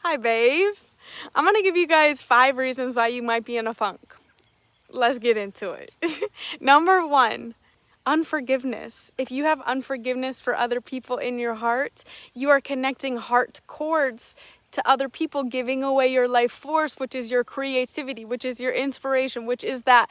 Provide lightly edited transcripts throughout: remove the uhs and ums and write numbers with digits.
Hi, babes. I'm gonna give you guys 5 reasons why you might be in a funk. Let's get into it. Number 1, unforgiveness. If you have unforgiveness for other people in your heart, you are connecting heart chords to other people, giving away your life force, which is your creativity, which is your inspiration, which is that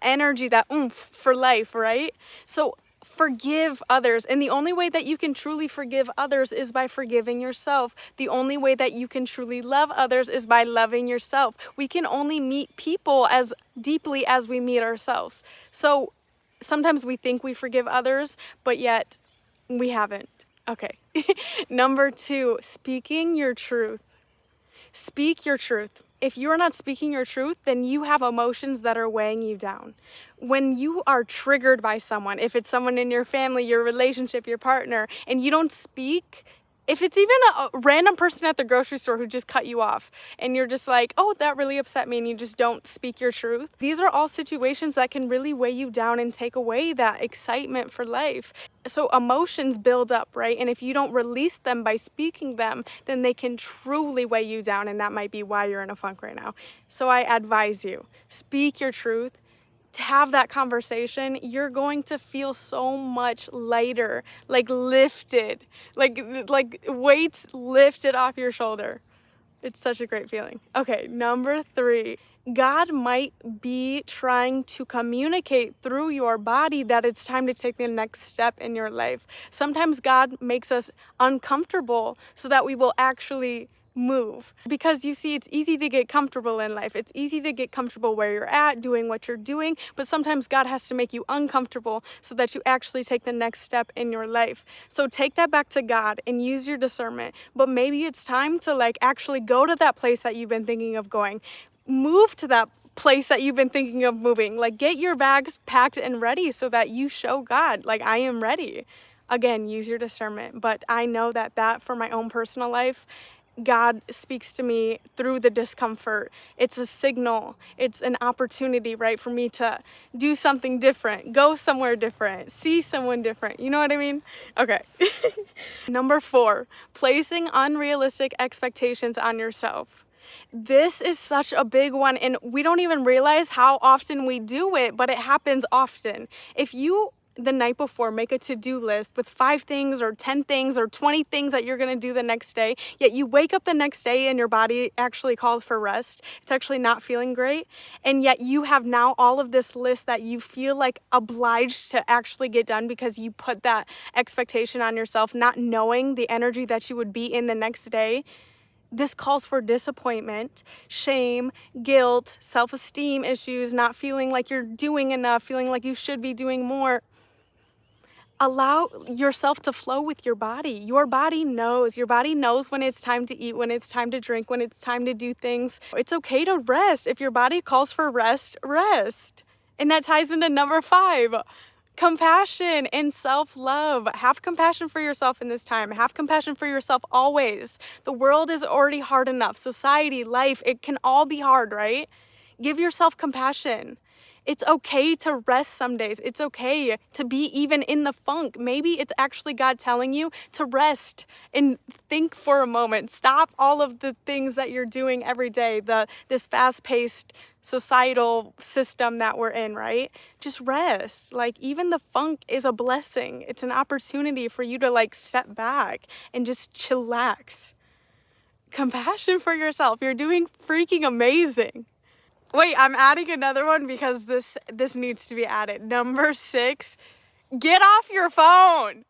energy, that oomph for life, right? So forgive others. And the only way that you can truly forgive others is by forgiving yourself. The only way that you can truly love others is by loving yourself. We can only meet people as deeply as we meet ourselves. So sometimes we think we forgive others, but yet we haven't. Okay. Number 2, speaking your truth. Speak your truth. If you're not speaking your truth, then you have emotions that are weighing you down. When you are triggered by someone, if it's someone in your family, your relationship, your partner, and you don't speak, if it's even a random person at the grocery store who just cut you off and you're just like, oh, that really upset me, and you just don't speak your truth, these are all situations that can really weigh you down and take away that excitement for life. So emotions build up, right? And if you don't release them by speaking them, then they can truly weigh you down, and that might be why you're in a funk right now. So I advise you, speak your truth. To have that conversation, you're going to feel so much lighter, like lifted, like weights lifted off your shoulder. It's such a great feeling. Okay, number 3, God might be trying to communicate through your body that it's time to take the next step in your life. Sometimes God makes us uncomfortable so that we will actually move. Because you see, it's easy to get comfortable in life. It's easy to get comfortable where you're at, doing what you're doing, but sometimes God has to make you uncomfortable so that you actually take the next step in your life. So take that back to God and use your discernment. But maybe it's time to actually go to that place that you've been thinking of going. Move to that place that you've been thinking of moving. Get your bags packed and ready so that you show God, I am ready. Again, use your discernment. But I know that for my own personal life, God speaks to me through the discomfort. It's a signal. It's an opportunity, right, for me to do something different, go somewhere different, see someone different. You know what I mean? Okay. Number 4, placing unrealistic expectations on yourself. This is such a big one, and we don't even realize how often we do it, but it happens often. If you the night before make a to-do list with 5 things or 10 things or 20 things that you're going to do the next day, yet you wake up the next day and your body actually calls for rest, it's actually not feeling great, and yet you have now all of this list that you feel like obliged to actually get done because you put that expectation on yourself, not knowing the energy that you would be in the next day. This calls for disappointment, shame, guilt, self-esteem issues, not feeling like you're doing enough, feeling like you should be doing more. Allow yourself to flow with your body. Your body knows. Your body knows when it's time to eat, when it's time to drink, when it's time to do things. It's okay to rest. If your body calls for rest, rest. And that ties into number 5. Compassion and self-love. Have compassion for yourself in this time. Have compassion for yourself always. The world is already hard enough. Society, life, it can all be hard, right? Give yourself compassion. It's okay to rest some days. It's okay to be even in the funk. Maybe it's actually God telling you to rest and think for a moment. Stop all of the things that you're doing every day, this fast-paced societal system that we're in, right? Just rest. Even the funk is a blessing. It's an opportunity for you to step back and just chillax. Compassion for yourself. You're doing freaking amazing. Wait, I'm adding another one because this needs to be added. Number 6, get off your phone.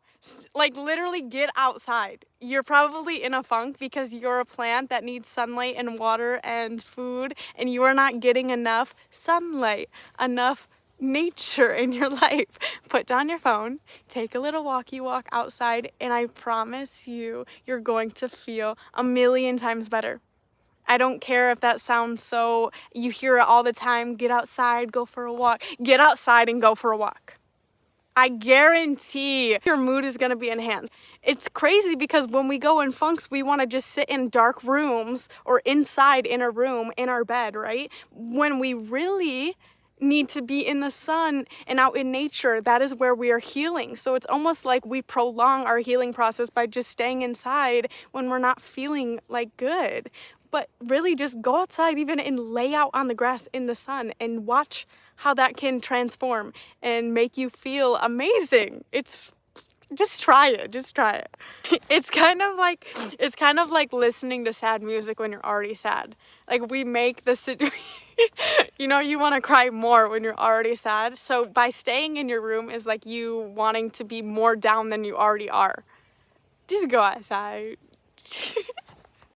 Literally get outside. You're probably in a funk because you're a plant that needs sunlight and water and food, and you are not getting enough sunlight, enough nature in your life. Put down your phone, take a little walk outside, and I promise you're going to feel a million times better. I don't care if that sounds so, you hear it all the time, get outside, go for a walk. Get outside and go for a walk. I guarantee your mood is going to be enhanced. It's crazy because when we go in funks, we want to just sit in dark rooms or inside in a room in our bed, right? When we really need to be in the sun and out in nature. That is where we are healing. So it's almost like we prolong our healing process by just staying inside when we're not feeling like good. But really just go outside even and lay out on the grass in the sun and watch how that can transform and make you feel amazing. It's just try it. Just try it. It's kind of like listening to sad music when you're already sad. Like we make the situation, you want to cry more when you're already sad. So by staying in your room is like you wanting to be more down than you already are. Just go outside.